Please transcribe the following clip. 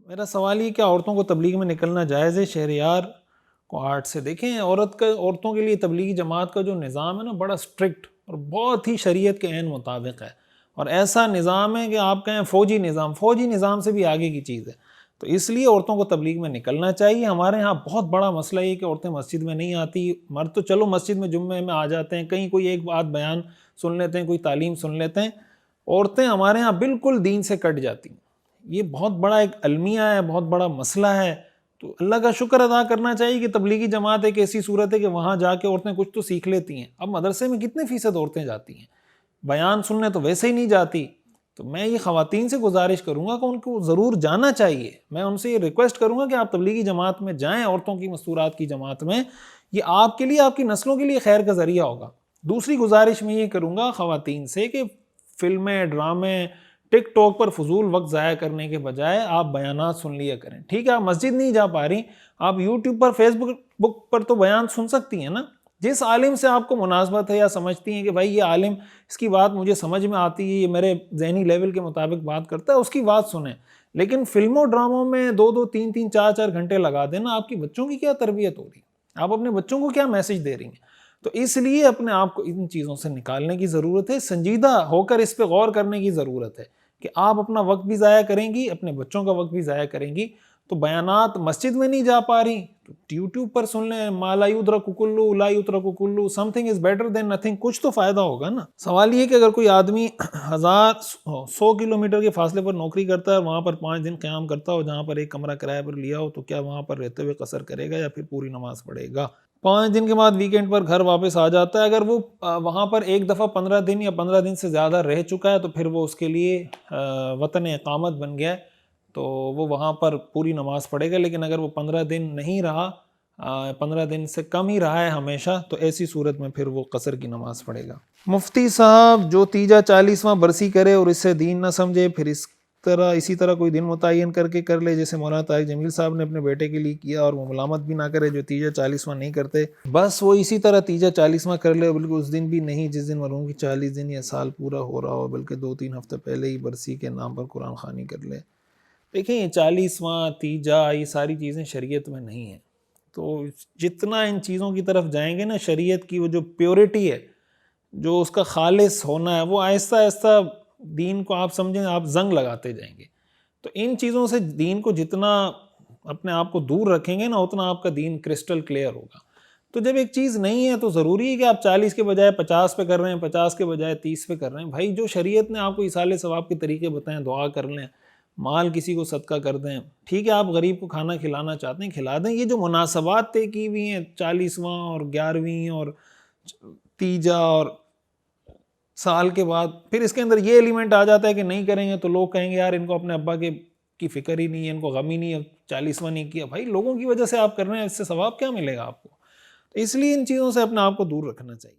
میرا سوال یہ کہ عورتوں کو تبلیغ میں نکلنا جائز ہے؟ شہریار کو 8 سے دیکھیں، عورتوں کے لیے تبلیغی جماعت کا جو نظام ہے نا بڑا اسٹرکٹ اور بہت ہی شریعت کے عین مطابق ہے، اور ایسا نظام ہے کہ آپ کہیں فوجی نظام سے بھی آگے کی چیز ہے۔ تو اس لیے عورتوں کو تبلیغ میں نکلنا چاہیے۔ ہمارے ہاں بہت بڑا مسئلہ یہ کہ عورتیں مسجد میں نہیں آتی، مرد تو چلو مسجد میں جمعے میں آ جاتے ہیں، کہیں کوئی ایک بات بیان سن لیتے ہیں، کوئی تعلیم سن لیتے ہیں، عورتیں ہمارے ہاں بالکل دین سے کٹ جاتی ہیں۔ یہ بہت بڑا ایک المیہ ہے، بہت بڑا مسئلہ ہے۔ تو اللہ کا شکر ادا کرنا چاہیے کہ تبلیغی جماعت ایک ایسی صورت ہے کہ وہاں جا کے عورتیں کچھ تو سیکھ لیتی ہیں۔ اب مدرسے میں کتنے فیصد عورتیں جاتی ہیں؟ بیان سننے تو ویسے ہی نہیں جاتی۔ تو میں یہ خواتین سے گزارش کروں گا کہ ان کو ضرور جانا چاہیے۔ میں ان سے یہ ریکویسٹ کروں گا کہ آپ تبلیغی جماعت میں جائیں، عورتوں کی مستورات کی جماعت میں۔ یہ آپ کے لیے، آپ کی نسلوں کے لیے خیر کا ذریعہ ہوگا۔ دوسری گزارش میں یہ کروں گا خواتین سے کہ فلمیں، ڈرامے، ٹک ٹاک پر فضول وقت ضائع کرنے کے بجائے آپ بیانات سن لیا کریں۔ ٹھیک ہے آپ مسجد نہیں جا پا رہی، آپ یوٹیوب پر، فیس بک پر تو بیان سن سکتی ہیں نا۔ جس عالم سے آپ کو مناسبت ہے یا سمجھتی ہیں کہ بھائی یہ عالم، اس کی بات مجھے سمجھ میں آتی ہے، یہ میرے ذہنی لیول کے مطابق بات کرتا ہے، اس کی بات سنیں۔ لیکن فلموں ڈراموں میں 2 3 4 گھنٹے لگا دینا، آپ کی بچوں کی کیا تربیت ہو رہی ہے؟ آپ اپنے بچوں کو کیا میسج دے رہی ہیں؟ تو اس لیے اپنے آپ کو ان چیزوں سے نکالنے کی ضرورت ہے، سنجیدہ ہو کر اس پہ غور کرنے کی ضرورت ہے کہ آپ اپنا وقت بھی ضائع کریں گی، اپنے بچوں کا وقت بھی ضائع کریں گی۔ تو بیانات مسجد میں نہیں جا پا رہی تو یوٹیوب پر سن لیں، ما لا یدرک کلہ لا یترک کلہ، something is better than nothing, کچھ تو فائدہ ہوگا نا۔ سوال یہ کہ اگر کوئی آدمی 100 کلومیٹر کے فاصلے پر نوکری کرتا ہے اور وہاں پر 5 دن قیام کرتا ہو، جہاں پر ایک کمرہ کرایہ پر لیا ہو، تو کیا وہاں پر رہتے ہوئے قصر کرے گا یا پھر پوری نماز پڑھے گا؟ 5 دن کے بعد ویکینڈ پر گھر واپس آ جاتا ہے، اگر وہ وہاں پر ایک دفعہ 15 دن یا 15 دن سے زیادہ رہ چکا ہے تو پھر وہ اس کے لیے وطن اقامت بن گیا ہے، تو وہ وہاں پر پوری نماز پڑھے گا۔ لیکن اگر وہ 15 دن نہیں رہا، 15 دن سے کم ہی رہا ہے ہمیشہ، تو ایسی صورت میں پھر وہ قصر کی نماز پڑھے گا۔ مفتی صاحب جو تیجا 40واں برسی کرے اور اس سے دین نہ سمجھے، پھر اسی طرح کوئی دن متعین کر کے کر لے، جیسے مولانا طارق جمیل صاحب نے اپنے بیٹے کے لیے کیا، اور وہ ملامت بھی نہ کرے جو تیجا 40واں نہیں کرتے، بس وہ اسی طرح تیجا 40واں کر لے، بلکہ اس دن بھی نہیں جس دن مرحوم کی 40 دن یا سال پورا ہو رہا ہو، بلکہ 2 3 ہفتے پہلے ہی برسی کے نام پر قرآن خوانی کر لے۔ دیکھیں یہ 40واں تیجا، یہ ساری چیزیں شریعت میں نہیں ہیں۔ تو جتنا ان چیزوں کی طرف جائیں گے نا، شریعت کی وہ جو پیورٹی ہے، جو اس کا خالص ہونا ہے، وہ آہستہ آہستہ دین کو آپ سمجھیں آپ زنگ لگاتے جائیں گے۔ تو ان چیزوں سے دین کو جتنا اپنے آپ کو دور رکھیں گے نا، اتنا آپ کا دین کرسٹل کلیئر ہوگا۔ تو جب ایک چیز نہیں ہے تو ضروری ہے کہ آپ 40 کے بجائے 50 پہ کر رہے ہیں، 50 کے بجائے 30 پہ کر رہے ہیں۔ بھائی جو شریعت نے آپ کو ایصال ثواب کے طریقے بتائیں، دعا کر لیں، مال کسی کو صدقہ کر دیں، ٹھیک ہے آپ غریب کو کھانا کھلانا چاہتے ہیں کھلا دیں۔ یہ جو مناسبات طے کی ہوئی ہیں 40واں اور 11ویں اور تیجا اور سال کے بعد، پھر اس کے اندر یہ ایلیمنٹ آ جاتا ہے کہ نہیں کریں گے تو لوگ کہیں گے یار ان کو اپنے ابا کی فکر ہی نہیں ہے، ان کو غم ہی نہیں ہے، 40واں نہیں کیا۔ بھائی لوگوں کی وجہ سے آپ کر رہے ہیں، اس سے ثواب کیا ملے گا آپ کو؟ تو اس لیے ان چیزوں سے اپنے آپ کو دور رکھنا چاہیے۔